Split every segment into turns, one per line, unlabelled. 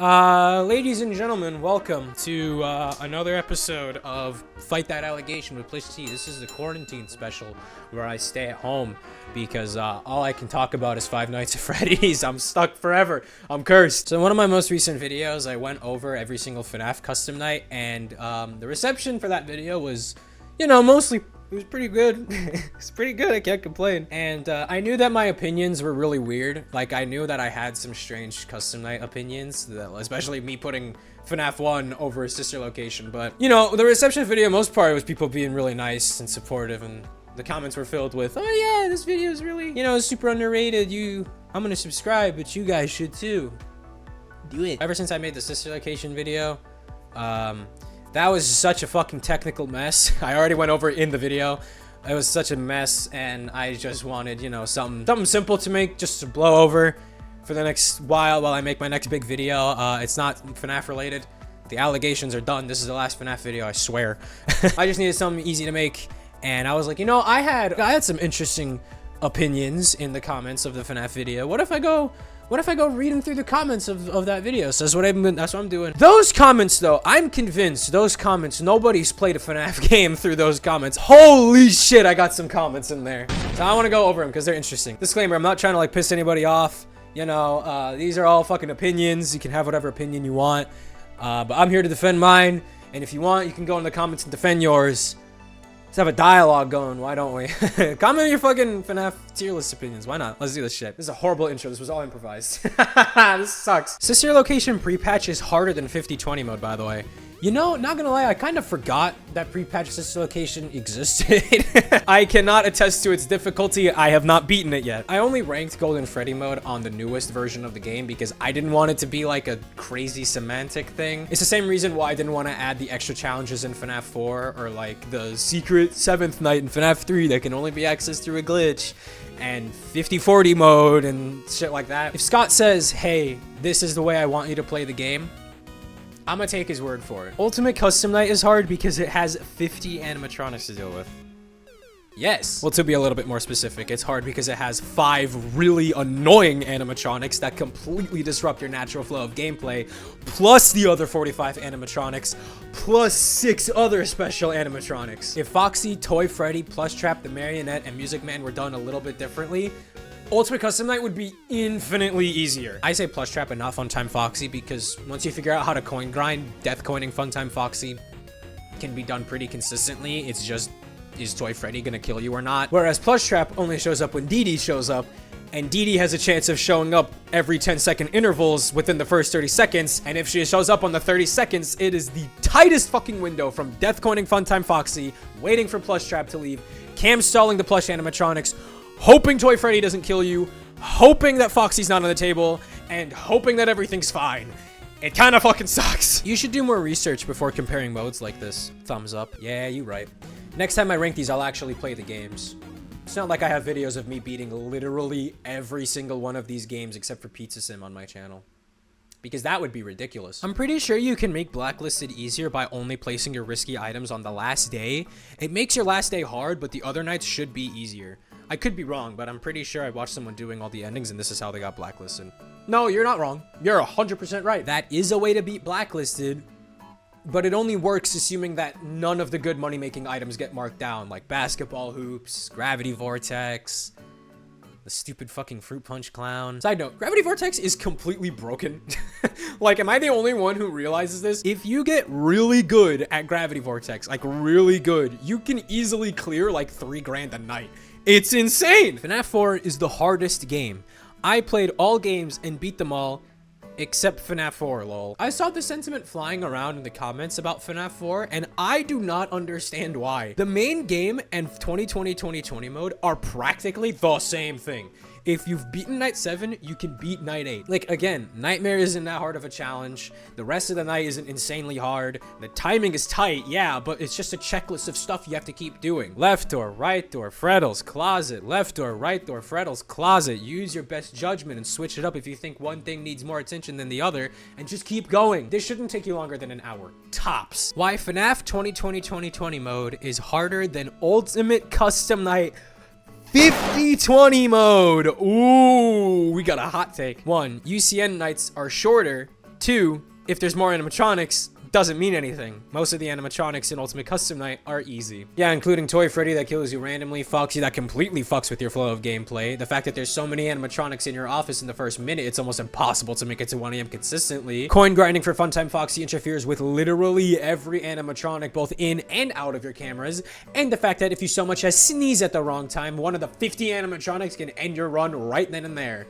Ladies and gentlemen, welcome to another episode of Fight That Allegation with Push T. This is the quarantine special where I stay at home because all I can talk about is Five Nights at Freddy's. I'm stuck forever. I'm cursed. So in one of my most recent videos, I went over every single FNAF custom night, and the reception for that video was, mostly. It was pretty good. It's pretty good. I can't complain. And I knew that my opinions were really weird. Like, I knew that I had some strange custom night opinions, especially me putting FNAF 1 over a sister location. But, the reception video, most part, was people being really nice and supportive, and the comments were filled with, oh yeah, this video is really, super underrated. I'm gonna subscribe, but you guys should too. Do it. Ever since I made the sister location video, that was such a fucking technical mess. I already went over it in the video. It was such a mess, and I just wanted, something simple to make, just to blow over for the next while I make my next big video. It's not FNAF related. The allegations are done. This is the last FNAF video, I swear. I just needed something easy to make, and I was like, I had some interesting opinions in the comments of the FNAF video. What if I go reading through the comments of that video? So that's what I'm doing. Those comments, though, I'm convinced nobody's played a FNAF game through those comments. Holy shit, I got some comments in there. So I want to go over them because they're interesting. Disclaimer, I'm not trying to piss anybody off. These are all fucking opinions. You can have whatever opinion you want. But I'm here to defend mine. And if you want, you can go in the comments and defend yours. Let's have a dialogue going, why don't we? Comment your fucking FNAF tier list opinions. Why not? Let's do this shit. This is a horrible intro. This was all improvised. This sucks. Sister location pre-patch is harder than 50-20 mode, by the way. Not gonna lie, I kind of forgot that pre-patch sister location existed. I cannot attest to its difficulty. I have not beaten it yet. I only ranked Golden Freddy mode on the newest version of the game because I didn't want it to be like a crazy semantic thing. It's the same reason why I didn't want to add the extra challenges in FNAF 4 or like the secret 7th night in FNAF 3 that can only be accessed through a glitch and 50-40 mode and shit like that. If Scott says, hey, this is the way I want you to play the game, I'm gonna take his word for it. Ultimate Custom Night is hard because it has 50 animatronics to deal with. Yes. Well, to be a little bit more specific, it's hard because it has 5 really annoying animatronics that completely disrupt your natural flow of gameplay, plus the other 45 animatronics, plus 6 other special animatronics. If Foxy, Toy Freddy, Plush Trap, the Marionette, and Music Man were done a little bit differently, Ultimate Custom Night would be infinitely easier. I say Plush Trap and not Funtime Foxy because once you figure out how to coin grind, death coining Funtime Foxy can be done pretty consistently. It's just, is Toy Freddy gonna kill you or not? Whereas Plush Trap only shows up when Dee Dee shows up, and Dee Dee has a chance of showing up every 10-second intervals within the first 30 seconds, and if she shows up on the 30 seconds, it is the tightest fucking window from death coining Funtime Foxy, waiting for Plush Trap to leave, cam stalling the plush animatronics, hoping Toy Freddy doesn't kill you, hoping that Foxy's not on the table, and hoping that everything's fine. It kind of fucking sucks. You should do more research before comparing modes like this. Thumbs up. Yeah, you right. Next time I rank these, I'll actually play the games. It's not like I have videos of me beating literally every single one of these games except for Pizza Sim on my channel, because that would be ridiculous. I'm pretty sure you can make Blacklisted easier by only placing your risky items on the last day. It makes your last day hard, but the other nights should be easier. I could be wrong, but I'm pretty sure I watched someone doing all the endings and this is how they got blacklisted. No, you're not wrong. You're 100% right. That is a way to beat blacklisted, but it only works assuming that none of the good money-making items get marked down, like basketball hoops, gravity vortex, the stupid fucking fruit punch clown. Side note, gravity vortex is completely broken. Like, am I the only one who realizes this? If you get really good at gravity vortex, like really good, you can easily clear like 3 grand a night. It's insane! FNAF 4 is the hardest game. I played all games and beat them all, except FNAF 4, lol. I saw the sentiment flying around in the comments about FNAF 4, and I do not understand why. The main game and 2020 mode are practically the same thing. If you've beaten Night 7, you can beat Night 8. Like, again, Nightmare isn't that hard of a challenge. The rest of the night isn't insanely hard. The timing is tight, yeah, but it's just a checklist of stuff you have to keep doing. Left door, right door, Freddle's closet. Left door, right door, Freddle's closet. Use your best judgment and switch it up if you think one thing needs more attention than the other, and just keep going. This shouldn't take you longer than an hour. Tops. Why FNAF 2020 mode is harder than Ultimate Custom Night 50-20 mode. Ooh, we got a hot take. 1, UCN nights are shorter 2, if there's more animatronics, doesn't mean anything. Most of the animatronics in Ultimate Custom Night are easy. Yeah, including Toy Freddy that kills you randomly, Foxy that completely fucks with your flow of gameplay, the fact that there's so many animatronics in your office in the first minute, it's almost impossible to make it to 1 AM consistently. Coin grinding for Funtime Foxy interferes with literally every animatronic, both in and out of your cameras, and the fact that if you so much as sneeze at the wrong time, one of the 50 animatronics can end your run right then and there.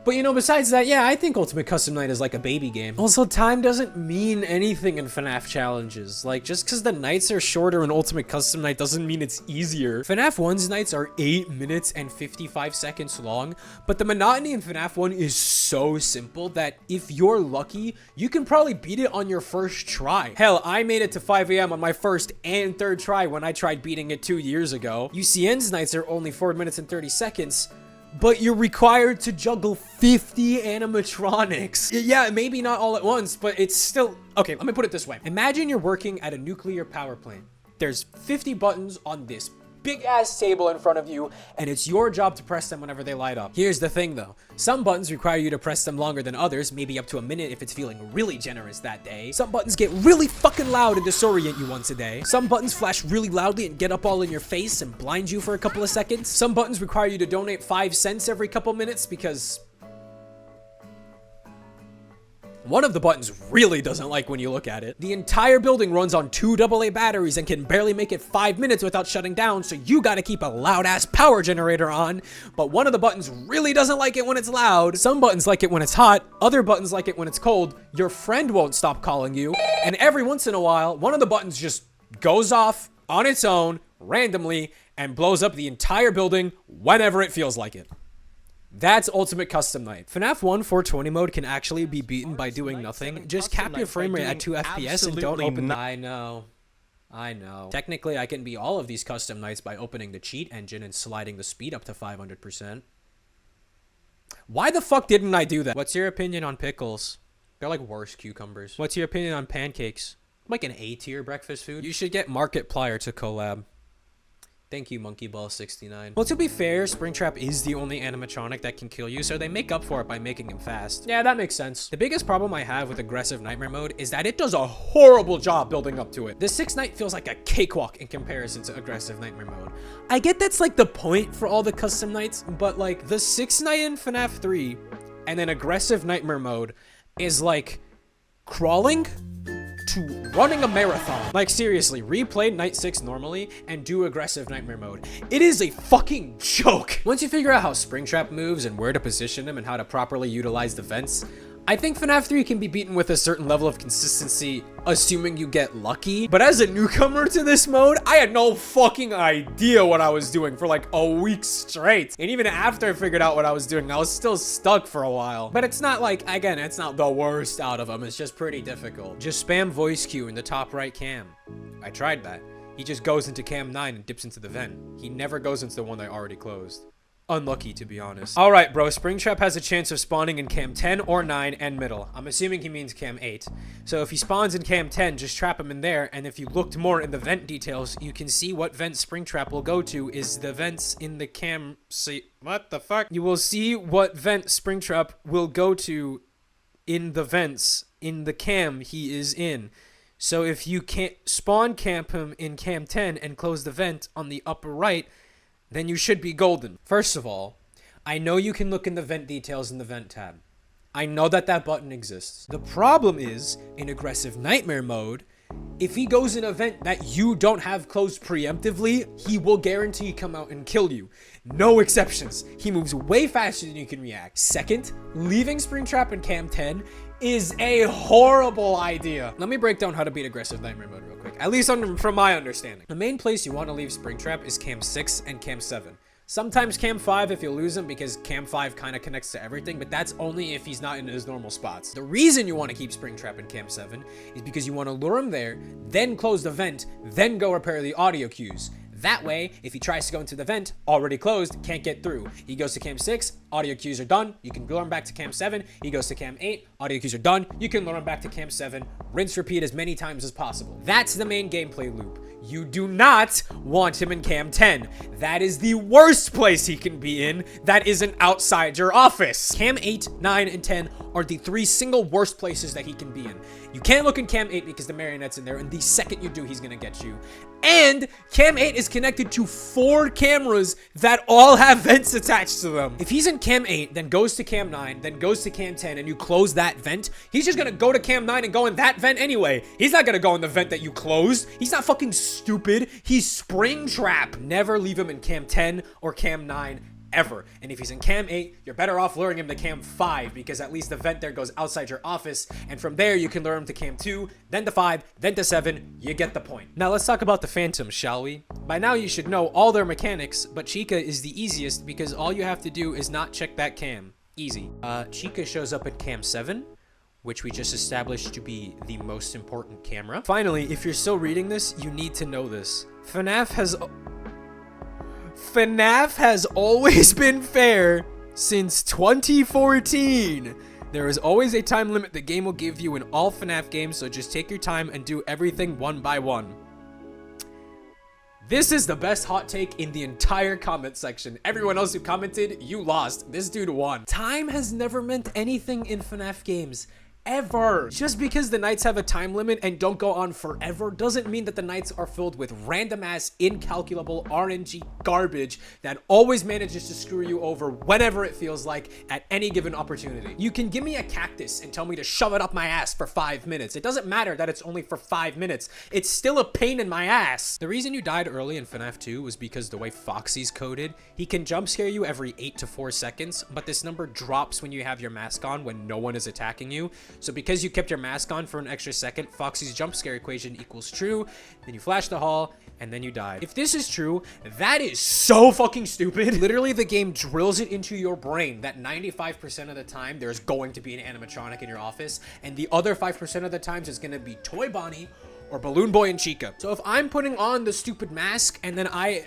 But you know, besides that, yeah, I think Ultimate Custom Night is like a baby game. Also, time doesn't mean anything in FNAF challenges. Like, just because the nights are shorter in Ultimate Custom Night doesn't mean it's easier. FNAF 1's nights are 8 minutes and 55 seconds long, but the monotony in FNAF 1 is so simple that if you're lucky, you can probably beat it on your first try. Hell, I made it to 5 AM on my first and third try when I tried beating it 2 years ago. UCN's nights are only 4 minutes and 30 seconds, but you're required to juggle 50 animatronics. Yeah, maybe not all at once, but it's still... Okay, let me put it this way. Imagine you're working at a nuclear power plant. There's 50 buttons on this big-ass table in front of you, and it's your job to press them whenever they light up. Here's the thing, though. Some buttons require you to press them longer than others, maybe up to a minute if it's feeling really generous that day. Some buttons get really fucking loud and disorient you once a day. Some buttons flash really loudly and get up all in your face and blind you for a couple of seconds. Some buttons require you to donate 5 cents every couple minutes because... one of the buttons really doesn't like when you look at it. The entire building runs on 2 AA batteries and can barely make it 5 minutes without shutting down, so you gotta keep a loud-ass power generator on. But one of the buttons really doesn't like it when it's loud. Some buttons like it when it's hot, other buttons like it when it's cold. Your friend won't stop calling you, and every once in a while, one of the buttons just goes off on its own, randomly, and blows up the entire building whenever it feels like it. That's Ultimate Custom Night. FNAF 1 420 mode can actually be beaten by doing nothing. Just cap your frame rate at 2 FPS and don't open the... I know. Technically, I can beat all of these custom nights by opening the cheat engine and sliding the speed up to 500%. Why the fuck didn't I do that? What's your opinion on pickles? They're like worse cucumbers. What's your opinion on pancakes? Like an A-tier breakfast food? You should get Markiplier to collab. Thank you, Monkey Ball 69. Well, to be fair, Springtrap is the only animatronic that can kill you, so they make up for it by making him fast. Yeah, that makes sense. The biggest problem I have with aggressive nightmare mode is that it does a horrible job building up to it. The 6th night feels like a cakewalk in comparison to aggressive nightmare mode. I get that's like the point for all the custom nights, but like the 6th night in FNAF 3 and then aggressive nightmare mode is like crawling to running a marathon. Like, seriously, replay night 6 normally and do aggressive nightmare mode. It is a fucking joke. Once you figure out how Springtrap moves and where to position him and how to properly utilize the vents, I think FNAF 3 can be beaten with a certain level of consistency, assuming you get lucky. But as a newcomer to this mode, I had no fucking idea what I was doing for like a week straight. And even after I figured out what I was doing, I was still stuck for a while. But it's not like, again, it's not the worst out of them. It's just pretty difficult. Just spam voice cue in the top right cam. I tried that. He just goes into cam 9 and dips into the vent. He never goes into the one I already closed. Unlucky, to be honest. All right, bro. Springtrap has a chance of spawning in cam 10 or 9 and middle. I'm assuming he means cam 8. So if he spawns in cam 10, just trap him in there. And if you looked more in the vent details, you can see what vent Springtrap will go to is the vents in the cam. See, what the fuck? You will see what vent Springtrap will go to in the vents in the cam he is in. So if you can't spawn camp him in cam 10 and close the vent on the upper right, then you should be golden. First of all, I know you can look in the vent details in the vent tab. I know that that button exists. The problem is, in aggressive nightmare mode, if he goes in a vent that you don't have closed preemptively, he will guarantee come out and kill you. No exceptions. He moves way faster than you can react. Second, leaving Springtrap in cam 10 is a horrible idea. Let me break down how to beat aggressive nightmare mode real quick, at least from my understanding. The main place you want to leave Springtrap is cam 6 and cam 7. Sometimes cam 5 if you lose him, because cam 5 kind of connects to everything, but that's only if he's not in his normal spots. The reason you want to keep Springtrap in cam 7 is because you want to lure him there, then close the vent, then go repair the audio cues. That way, if he tries to go into the vent, already closed, can't get through. He goes to cam 6, audio cues are done, you can lure him back to cam 7. He goes to cam 8, audio cues are done, you can lure him back to cam 7. Rinse, repeat as many times as possible. That's the main gameplay loop. You do not want him in cam 10. That is the worst place he can be in that isn't outside your office. Cam 8, 9, and 10 are the 3 single worst places that he can be in. You can't look in Cam 8 because the marionette's in there, and the second you do, he's gonna get you. And Cam 8 is connected to 4 cameras that all have vents attached to them. If he's in Cam 8, then goes to Cam 9, then goes to Cam 10, and you close that vent, he's just gonna go to Cam 9 and go in that vent anyway. He's not gonna go in the vent that you closed. He's not fucking stupid. He's Springtrap. Never leave him in Cam 10 or Cam 9 ever. And if he's in Cam 8, you're better off luring him to Cam 5 because at least the vent there goes outside your office, and from there you can lure him to Cam 2, then to 5, then to 7. You get the point. Now let's talk about the Phantoms, shall we? By now you should know all their mechanics, but Chica is the easiest because all you have to do is not check that cam. Easy. Chica shows up at Cam 7, which we just established to be the most important camera. Finally, if you're still reading this, you need to know this. FNAF has always been fair since 2014. There is always a time limit the game will give you in all FNAF games, so just take your time and do everything one by one. This is the best hot take in the entire comment section. Everyone else who commented, you lost. This dude won. Time has never meant anything in FNAF games. Ever. Just because the nights have a time limit and don't go on forever doesn't mean that the nights are filled with random ass incalculable RNG garbage that always manages to screw you over whenever it feels like at any given opportunity. You can give me a cactus and tell me to shove it up my ass for 5 minutes. It doesn't matter that it's only for 5 minutes. It's still a pain in my ass. The reason you died early in FNAF 2 was because the way Foxy's coded, he can jump scare you every 8 to 4 seconds, but this number drops when you have your mask on when no one is attacking you. So because you kept your mask on for an extra second, Foxy's jump scare equation equals true, then you flash the hall, and then you died. If this is true, that is so fucking stupid. Literally, the game drills it into your brain that 95% of the time there's going to be an animatronic in your office, and the other 5% of the times it's gonna be Toy Bonnie or Balloon Boy and Chica. So if I'm putting on the stupid mask and then I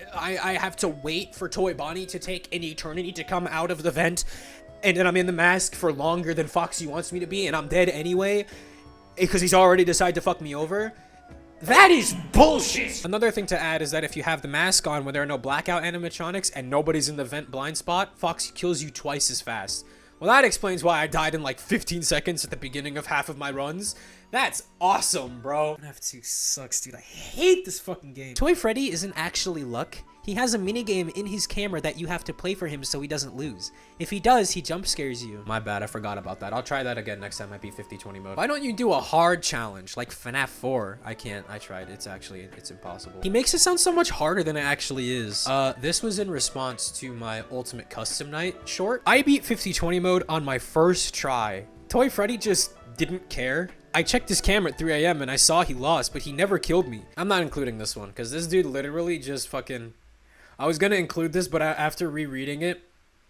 have to wait for Toy Bonnie to take an eternity to come out of the vent, and then I'm in the mask for longer than Foxy wants me to be, and I'm dead anyway, because he's already decided to fuck me over, that is bullshit! Another thing to add is that if you have the mask on when there are no blackout animatronics and nobody's in the vent blind spot, Foxy kills you twice as fast. Well, that explains why I died in like 15 seconds at the beginning of half of my runs. That's awesome, bro. FNAF 2 sucks, dude. I hate this fucking game. Toy Freddy isn't actually luck. He has a minigame in his camera that you have to play for him so he doesn't lose. If he does, he jump scares you. My bad, I forgot about that. I'll try that again next time I beat 50-20 mode. Why don't you do a hard challenge like FNAF 4? I can't, I tried. It's impossible. He makes it sound so much harder than it actually is. This was in response to my Ultimate Custom Night short. I beat 50-20 mode on my first try. Toy Freddy just didn't care. I checked his camera at 3 AM and I saw he lost, but he never killed me. I'm not including this one because this dude literally just fucking... I was gonna include this, but after rereading it,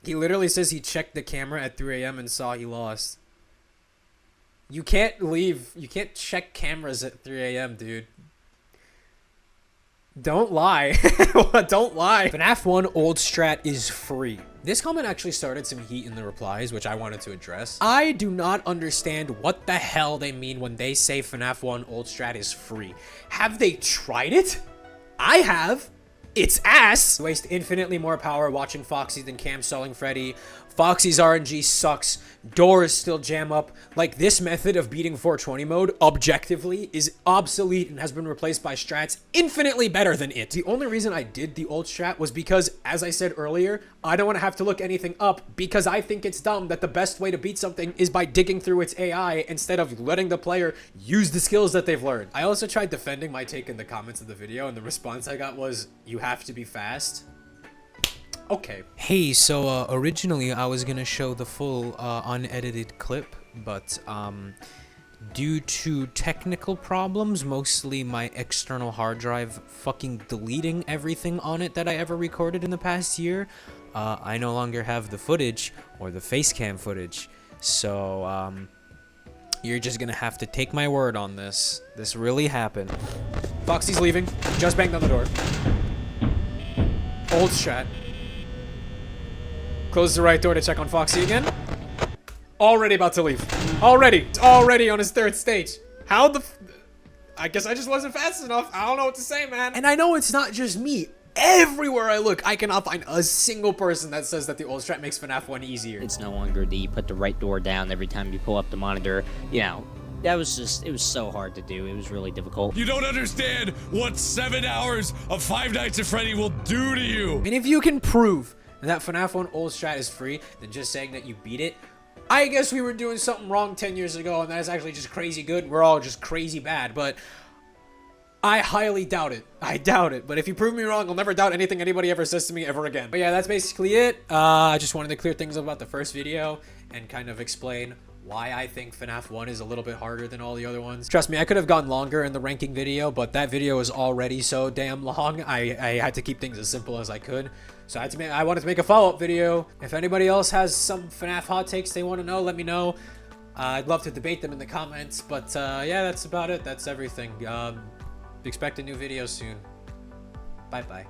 he literally says he checked the camera at 3 AM and saw he lost. You can't check cameras at 3 AM, dude. Don't lie. Don't lie. FNAF 1 Old Strat is free. This comment actually started some heat in the replies, which I wanted to address. I do not understand what the hell they mean when they say FNAF 1 Old Strat is free. Have they tried it? I have. It's ass! Waste infinitely more power watching Foxy than Cam stalling Freddy. Foxy's RNG sucks. Doors still jam up. Like, this method of beating 420 mode, objectively, is obsolete and has been replaced by strats infinitely better than it. The only reason I did the old strat was because, as I said earlier, I don't want to have to look anything up because I think it's dumb that the best way to beat something is by digging through its AI instead of letting the player use the skills that they've learned. I also tried defending my take in the comments of the video, and the response I got was, you have to be fast. Okay. Hey, so originally I was gonna show the full unedited clip, but due to technical problems, mostly my external hard drive fucking deleting everything on it that I ever recorded in the past year, I no longer have the footage or the face cam footage. So you're just gonna have to take my word on this. This really happened. Foxy's leaving. Just banged on the door. Old strat. Closes the right door to check on Foxy again. Already about to leave. Already on his third stage. How the I guess I just wasn't fast enough. I don't know what to say, man. And I know it's not just me. everywhere I look, I cannot find a single person that says that the old strat makes FNAF 1 easier.
It's no longer the put the right door down every time you pull up the monitor. You know, that was just, it was so hard to do. It was really difficult.
You don't understand what 7 hours of Five Nights at Freddy will do to you.
And if you can prove that FNAF 1 old strat is free, then just saying that you beat it, I guess we were doing something wrong 10 years ago, and that is actually just crazy good. We're all just crazy bad, but I highly doubt it. I doubt it. But if you prove me wrong, I'll never doubt anything anybody ever says to me ever again. But yeah, that's basically it. I just wanted to clear things up about the first video and kind of explain why I think FNAF 1 is a little bit harder than all the other ones. Trust me, I could have gone longer in the ranking video, but that video is already so damn long. I had to keep things as simple as I could. So I wanted to make a follow-up video. If anybody else has some FNAF hot takes they want to know, let me know. I'd love to debate them in the comments. But yeah, that's about it. That's everything. Expect a new video soon. Bye-bye.